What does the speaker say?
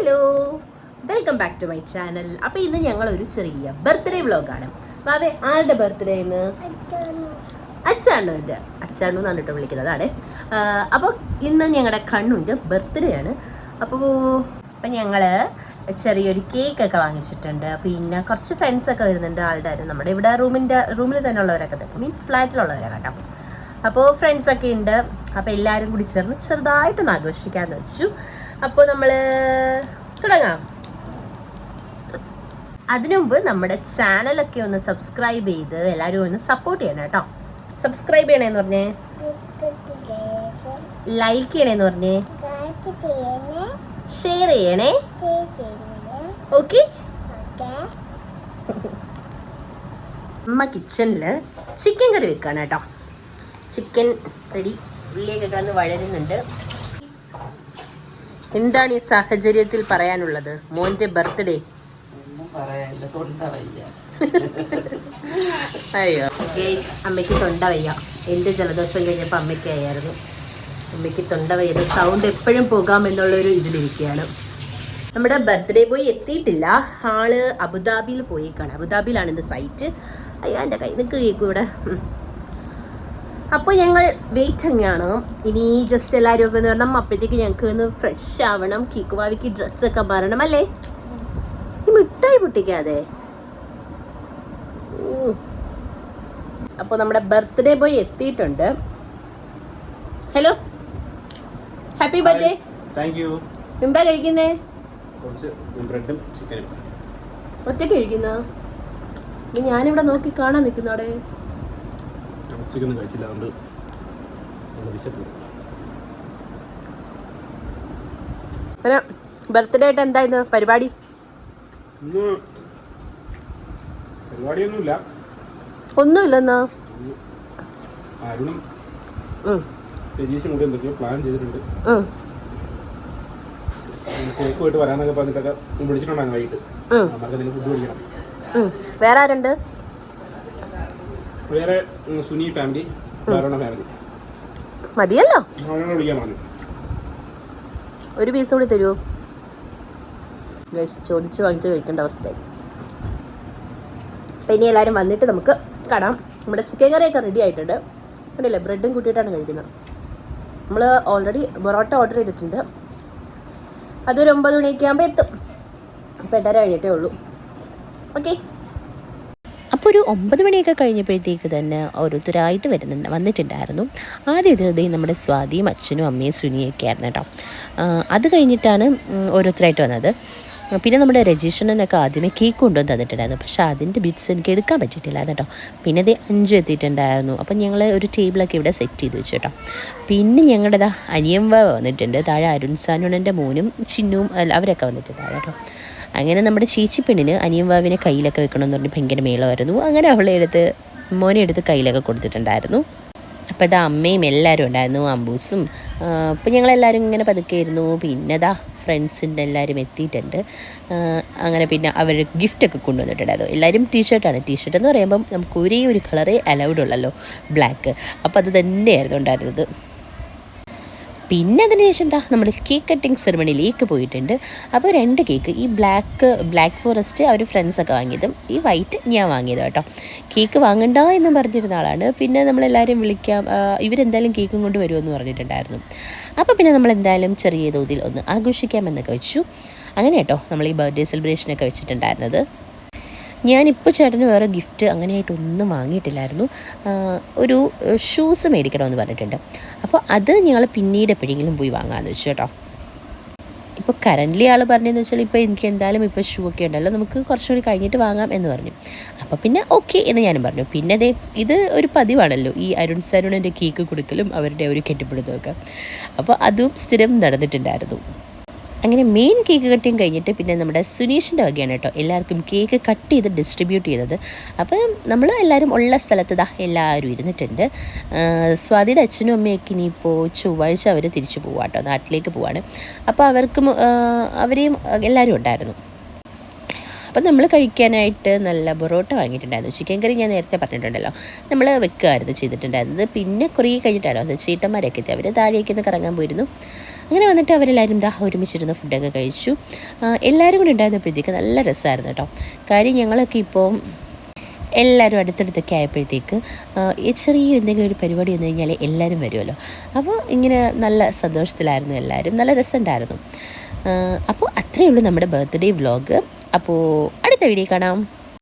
Hello, welcome back to my channel. അപ്പോൾ ഇന്ന് ഞങ്ങളൊരു ചെറിയ ബർത്ത്ഡേ വ്ളോഗാണ്. വാവേ, ആരുടെ ബർത്ത്ഡേ ഇന്ന്? അച്ചാണ്ണുവിൻ്റെ. അച്ചാണ്ണു എന്നാണ് കേട്ടോ വിളിക്കുന്നത്. അതാണ്. അപ്പോൾ ഇന്ന് ഞങ്ങളുടെ കണ്ണുവിൻ്റെ ബർത്ത്ഡേ ആണ്. അപ്പോൾ ഞങ്ങൾ ചെറിയൊരു കേക്കൊക്കെ വാങ്ങിച്ചിട്ടുണ്ട്. പിന്നെ കുറച്ച് ഫ്രണ്ട്സൊക്കെ വരുന്നുണ്ട്. ആളുടെ നമ്മുടെ ഇവിടെ റൂമിൽ തന്നെ ഉള്ളവരൊക്കെ തന്നെ, മീൻസ് ഫ്ലാറ്റിലുള്ളവരൊക്കെ കേട്ടോ. അപ്പോൾ ഫ്രണ്ട്സൊക്കെ ഉണ്ട്. അപ്പോൾ എല്ലാവരും കൂടി ചേർന്ന് ചെറുതായിട്ടൊന്ന് ആഘോഷിക്കാമെന്ന് വെച്ചു. അപ്പോൾ നമ്മൾ തുടങ്ങാം. അതിനുമുമ്പ് നമ്മുടെ ചാനലൊക്കെ ഒന്ന് സബ്സ്ക്രൈബ് ചെയ്ത് എല്ലാവരും ഒന്ന് സപ്പോർട്ട് ചെയ്യണം കേട്ടോ. സബ്സ്ക്രൈബ് ചെയ്യണേന്ന് പറഞ്ഞേ, ലൈക്ക് ചെയ്യണേന്ന് പറഞ്ഞേ, ഷെയർ ചെയ്യണേ. ഓക്കെ. അമ്മ കിച്ചണിൽ ചിക്കൻ കറി വെക്കാണ് കേട്ടോ. ചിക്കൻ റെഡി, ഉള്ളിയൊക്കെ കിടന്ന് വഴരുന്നുണ്ട്. എന്താണ് ഈ സാഹചര്യത്തിൽ പറയാനുള്ളത്? മോന്റെ ബർത്ത്ഡേ. അയ്യോ ഗൈസ്, അമ്മയ്ക്ക് തൊണ്ട വയ്യ. എൻ്റെ ജലദോഷം കഴിഞ്ഞപ്പോൾ അമ്മയ്ക്ക് ആയിരുന്നു. അമ്മയ്ക്ക് തൊണ്ട വയ്യത് സൗണ്ട് എപ്പോഴും പോകാമെന്നുള്ളൊരു ഇതിലിരിക്കുകയാണ്. നമ്മുടെ ബർത്ത്ഡേ ബോയ് എത്തിയിട്ടില്ല. ആള് അബുദാബിയിൽ പോയിക്കാണ്. അബുദാബിയിലാണ് ഇന്ന് സൈറ്റ്. അയ്യോ, എൻ്റെ കയ്യിൽ നിന്ന് കേൾക്കും ഇവിടെ. അപ്പോൾ ഞങ്ങൾ വെയിറ്റ് തന്നെയാണ്. ഇനി ജസ്റ്റ് എല്ലാവരും ഒക്കെ എന്ന് പറഞ്ഞാൽ അപ്പോഴത്തേക്ക് ഞങ്ങൾക്ക് ഒന്ന് ഫ്രഷ് ആവണം. കിക്കുവാവിക്ക് ഡ്രസ്സൊക്കെ മാറണം അല്ലേ? ഈ മിഠായി പൊട്ടിക്കാതെ. അപ്പോൾ നമ്മുടെ ബർത്ത്ഡേ ബോയ് എത്തിയിട്ടുണ്ട്. Hello, happy birthday. Thank you. എന്താ കഴിക്കുന്നേ? ബ്രെഡും ചിക്കനും. ഒറ്റയ്ക്ക് കഴിക്കുന്ന? ഞാനിവിടെ നോക്കി കാണാൻ നിൽക്കുന്നവിടെ. ചിക്കൻ കഴിച്ചില്ല, അതുകൊണ്ട് ബർത്ത്ഡേ ആയിട്ട് എന്തായിരുന്നു പരിപാടി? പരിപാടിയൊന്നുമില്ല. ഒന്നുമില്ലെന്നാ? അരുണും രജീഷും കൂടി എന്തൊക്കെയോ പ്ലാൻ ചെയ്തിട്ടുണ്ട്. കേക്ക് പോയിട്ട് വരാന്നൊക്കെ പറഞ്ഞിട്ടൊക്കെ വിളിച്ചിട്ടുണ്ടായിരുന്നു വൈകിട്ട്. അവർക്ക് എന്തെങ്കിലും ഫുഡ് കഴിക്കണം. വേറെ ആരുണ്ട്? വേറെ സുനി ഫാമിലി, അരുണ ഫാമിലി. മതിയല്ലോ. വിളിക്കാൻ പറഞ്ഞു. ഒരു പീസ് കൂടി തരുമോ? ചോദിച്ച് വാങ്ങിച്ച് കഴിക്കേണ്ട അവസ്ഥയായി. അപ്പം ഇനി എല്ലാവരും വന്നിട്ട് നമുക്ക് കാണാം. നമ്മുടെ ചിക്കൻ കറിയൊക്കെ റെഡി ആയിട്ടുണ്ട്. കണ്ടില്ലേ, ബ്രെഡും കൂട്ടിയിട്ടാണ് കഴിക്കുന്നത്. നമ്മൾ ഓൾറെഡി പൊറോട്ട ഓർഡർ ചെയ്തിട്ടുണ്ട്. അതൊരു 9 മണിയൊക്കെ ആകുമ്പോൾ എത്തും. അപ്പോൾ 8:30 കഴിഞ്ഞിട്ടേ ഉള്ളൂ. ഓക്കെ. അപ്പോൾ ഒരു 9 മണിയൊക്കെ കഴിഞ്ഞപ്പോഴത്തേക്ക് തന്നെ ഓരോരുത്തരായിട്ട് വന്നിട്ടുണ്ടായിരുന്നു. ആദ്യം ഇത് നമ്മുടെ സ്വാതിയും അച്ഛനും അമ്മയും സുനിയൊക്കെ ആയിരുന്നു കേട്ടോ. അത് കഴിഞ്ഞിട്ടാണ് ഓരോരുത്തരായിട്ട് വന്നത്. പിന്നെ നമ്മുടെ രജീഷണനൊക്കെ ആദ്യമേ കേക്ക് കൊണ്ടുവന്ന് തന്നിട്ടുണ്ടായിരുന്നു. പക്ഷേ അതിൻ്റെ ബിറ്റ്സ് എനിക്ക് എടുക്കാൻ പറ്റിയിട്ടില്ലായിരുന്നു കേട്ടോ. പിന്നെ അത് 5 എത്തിയിട്ടുണ്ടായിരുന്നു. അപ്പം ഞങ്ങൾ ഒരു ടേബിളൊക്കെ ഇവിടെ സെറ്റ് ചെയ്ത് വെച്ചു കേട്ടോ. പിന്നെ ഞങ്ങളുടെ അനിയമ്പ വന്നിട്ടുണ്ട്. താഴെ അരുൺസാനുണൻ്റെ മോനും ചിന്നുവും അവരൊക്കെ വന്നിട്ടുണ്ടായിരുന്നു കേട്ടോ. അങ്ങനെ നമ്മുടെ ചേച്ചി പെണ്ണിന് അനിയൻവാവിനെ കയ്യിലൊക്കെ വെക്കണമെന്ന് പറഞ്ഞ് ഭയങ്കര മേളമായിരുന്നു. അങ്ങനെ അവളെ മോനെ എടുത്ത് കയ്യിലൊക്കെ കൊടുത്തിട്ടുണ്ടായിരുന്നു. അപ്പോൾ ഇതാ അമ്മയും എല്ലാവരും ഉണ്ടായിരുന്നു, അമ്പൂസും. അപ്പോൾ ഞങ്ങളെല്ലാവരും ഇങ്ങനെ പതുക്കെയായിരുന്നു. പിന്നെ ഇതാ ഫ്രണ്ട്സിൻ്റെ എല്ലാവരും എത്തിയിട്ടുണ്ട്. അങ്ങനെ പിന്നെ അവർ ഗിഫ്റ്റൊക്കെ കൊണ്ടുവന്നിട്ടുണ്ടായിരുന്നു. എല്ലാവരും ടീഷർട്ടാണ്. ടീഷർട്ട് എന്ന് പറയുമ്പം നമുക്ക് ഒരേ ഒരു കളറേ അലൗഡ് ഉള്ളല്ലോ, ബ്ലാക്ക്. അപ്പോൾ അത് തന്നെയായിരുന്നു ഉണ്ടായിരുന്നത്. പിന്നെ അതിനുശേഷം നമ്മൾ കേക്ക് കട്ടിങ് സെറിമണിയിലേക്ക് പോയിട്ടുണ്ട്. അപ്പോൾ 2 കേക്ക്, ഈ ബ്ലാക്ക് ഫോറസ്റ്റ് അവർ ഫ്രണ്ട്സൊക്കെ വാങ്ങിയതും ഈ വൈറ്റ് ഞാൻ വാങ്ങിയതും കേട്ടോ. കേക്ക് വാങ്ങണ്ട എന്നും പറഞ്ഞിരുന്ന ആളാണ്. പിന്നെ നമ്മളെല്ലാവരും വിളിക്കാം, ഇവരെന്തായാലും കേക്കും കൊണ്ട് വരുമെന്ന് പറഞ്ഞിട്ടുണ്ടായിരുന്നു. അപ്പോൾ പിന്നെ നമ്മളെന്തായാലും ചെറിയ തോതിൽ ഒന്ന് ആഘോഷിക്കാമെന്നൊക്കെ വെച്ചു. അങ്ങനെ കേട്ടോ നമ്മൾ ഈ ബർത്ത്ഡേ സെലിബ്രേഷനൊക്കെ വെച്ചിട്ടുണ്ടായിരുന്നത്. ഞാനിപ്പോൾ ചേട്ടന് വേറെ ഗിഫ്റ്റ് അങ്ങനെയായിട്ടൊന്നും വാങ്ങിയിട്ടില്ലായിരുന്നു. ഒരു ഷൂസ് മേടിക്കണമെന്ന് പറഞ്ഞിട്ടുണ്ട്. അപ്പോൾ അത് ഞങ്ങൾ പിന്നീട് എപ്പോഴെങ്കിലും പോയി വാങ്ങാമെന്ന് വെച്ചു കേട്ടോ. ഇപ്പോൾ കറൻ്റ്ലി ആൾ പറഞ്ഞതെന്ന് വെച്ചാൽ ഇപ്പോൾ എനിക്ക് എന്തായാലും ഇപ്പോൾ ഷൂ ഒക്കെ ഉണ്ടല്ലോ, നമുക്ക് കുറച്ചുകൂടി കഴിഞ്ഞിട്ട് വാങ്ങാം എന്ന് പറഞ്ഞു. അപ്പോൾ പിന്നെ ഓക്കെ എന്ന് ഞാനും പറഞ്ഞു. പിന്നെ ഇത് ഒരു പതിവാണല്ലോ ഈ അരുൺസാനുണൻ്റെ കേക്ക് കൊടുക്കലും അവരുടെ ഒരു കെട്ടിപ്പിടുത്തമൊക്കെ. അപ്പോൾ അതും സ്ഥിരം നടന്നിട്ടുണ്ടായിരുന്നു. അങ്ങനെ മെയിൻ കേക്ക് കട്ടിങ് കഴിഞ്ഞിട്ട് പിന്നെ നമ്മുടെ സുനീഷിൻ്റെ വകയാണ് കേട്ടോ എല്ലാവർക്കും കേക്ക് കട്ട് ചെയ്ത് ഡിസ്ട്രിബ്യൂട്ട് ചെയ്തത്. അപ്പോൾ നമ്മൾ എല്ലാവരും ഉള്ള സ്ഥലത്ത് എല്ലാവരും ഇരുന്നിട്ടുണ്ട്. സ്വാതിയുടെ അച്ഛനും അമ്മയൊക്കെ ഇനിയിപ്പോൾ ചൊവ്വാഴ്ച അവർ തിരിച്ചു പോവാം കേട്ടോ, നാട്ടിലേക്ക് പോവാണ്. അപ്പോൾ അവരെയും എല്ലാവരും ഉണ്ടായിരുന്നു. അപ്പം നമ്മൾ കഴിക്കാനായിട്ട് നല്ല പൊറോട്ട വാങ്ങിയിട്ടുണ്ടായിരുന്നു. ചിക്കൻ കറി ഞാൻ നേരത്തെ പറഞ്ഞിട്ടുണ്ടല്ലോ, നമ്മൾ വെക്കുകയായിരുന്നു ചെയ്തിട്ടുണ്ടായിരുന്നത്. പിന്നെ കുറേ കഴിഞ്ഞിട്ടാണ് അത് ചേട്ടന്മാരൊക്കെ എത്തി. അവർ താഴേക്കൊന്ന് കറങ്ങാൻ പോയിരുന്നു. അങ്ങനെ വന്നിട്ട് അവരെല്ലാവരും ഒരുമിച്ചിരുന്ന് ഫുഡൊക്കെ കഴിച്ചു. എല്ലാവരും കൂടി ഉണ്ടായിരുന്നപ്പോഴത്തേക്ക് നല്ല രസമായിരുന്നു കേട്ടോ. കാര്യം ഞങ്ങളൊക്കെ ഇപ്പോൾ എല്ലാവരും അടുത്തടുത്തൊക്കെ ആയപ്പോഴത്തേക്ക് ചെറിയ എന്തെങ്കിലും ഒരു പരിപാടി വന്നു കഴിഞ്ഞാൽ എല്ലാവരും വരുമല്ലോ. അപ്പോൾ ഇങ്ങനെ നല്ല സന്തോഷത്തിലായിരുന്നു എല്ലാവരും, നല്ല രസമുണ്ടായിരുന്നു. അപ്പോൾ അത്രയേ ഉള്ളൂ നമ്മുടെ ബർത്ത്ഡേ വ്ലോഗ്. അപ്പോൾ അടുത്ത വീഡിയോ കാണാം.